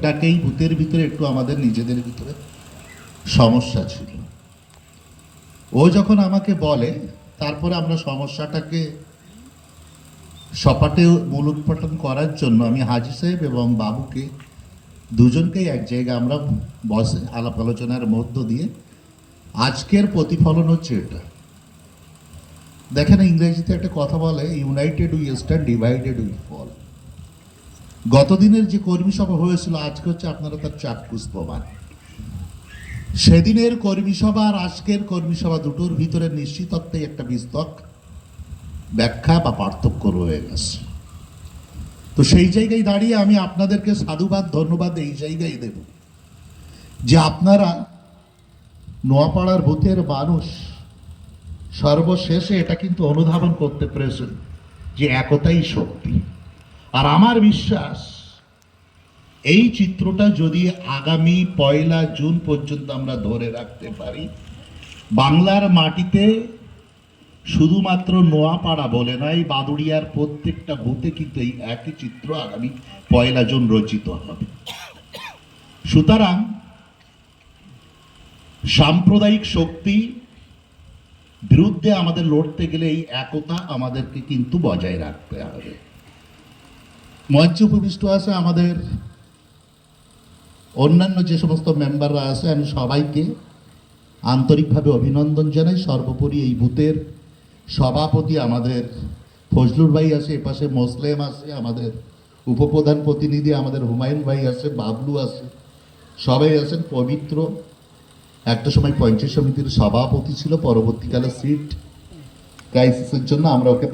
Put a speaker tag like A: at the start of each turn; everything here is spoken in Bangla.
A: ডাকেই ভূতের ভিতরে একটু আমাদের নিজেদের ভিতরে সমস্যা ছিল। ও যখন আমাকে বলে, তারপরে আমরা সমস্যাটাকে সপাটে মূলোৎপাটন করার জন্য আমি হাজি সাহেব এবং বাবুকে দুজনকেই এক জায়গায় আমরা বসে আলাপ আলোচনার মধ্য দিয়ে আজকের প্রতিফলন হচ্ছে এটা। দেখেন, ইংরেজিতে একটা কথা বলে, united we stand, divided we fall. গতদিনের যে কর্মী সভা হয়েছিল, আজকে হচ্ছে আপনারা তার চাক্ষুষ প্রমাণ। সেদিনের কর্মী সভা আর আজকের কর্মী সভা দুটোর ভিতরে নিশ্চিতত্বেই একটা বিস্তর ব্যাখ্যা বা পার্থক্য রয়ে গেছে। তো সেই জায়গায় দাঁড়িয়ে আমি আপনাদেরকে সাধুবাদ ধন্যবাদ এই জায়গায় দেব যে আপনারা নোয়াপাড়ার ভূতের মানুষ সর্বশেষে এটা কিন্তু অনুধাবন করতে পেরেছেন যে একতাই শক্তি। আর আমার বিশ্বাস এই চিত্রটা যদি আগামী 1 জুন পর্যন্ত আমরা ধরে রাখতে পারি, বাংলার মাটিতে শুধুমাত্র নোয়াপাড়া বলে নয়, বাদুড়িয়ার প্রত্যেকটা ভূতে কিন্তু এই একই চিত্র আগামী 1 জুন রচিত হবে। সুতরাং সাম্প্রদায়িক শক্তি বিরুদ্ধে আমাদের লড়তে গেলে এই একতা আমাদেরকে কিন্তু বজায় রাখতে হবে। মঞ্চে উপবিষ্ট আছে আমাদের অন্যান্য যে সমস্ত মেম্বাররা আছে, আমি সবাইকে আন্তরিকভাবে অভিনন্দন জানাই। সর্বোপরি এই বুথের সভাপতি আমাদের ফজলুর ভাই আছে, এপাশে মোসলেম আছে, আমাদের উপপ্রধান প্রতিনিধি আমাদের হুমায়ুন ভাই আছে, বাবলু আছে, সবাই আছেন। পবিত্র একটা সময় পঞ্চায়েত সমিতির সভাপতি ছিল, পরবর্তীকালে সিট ক্রাইসিসের জন্য আমরা ওকে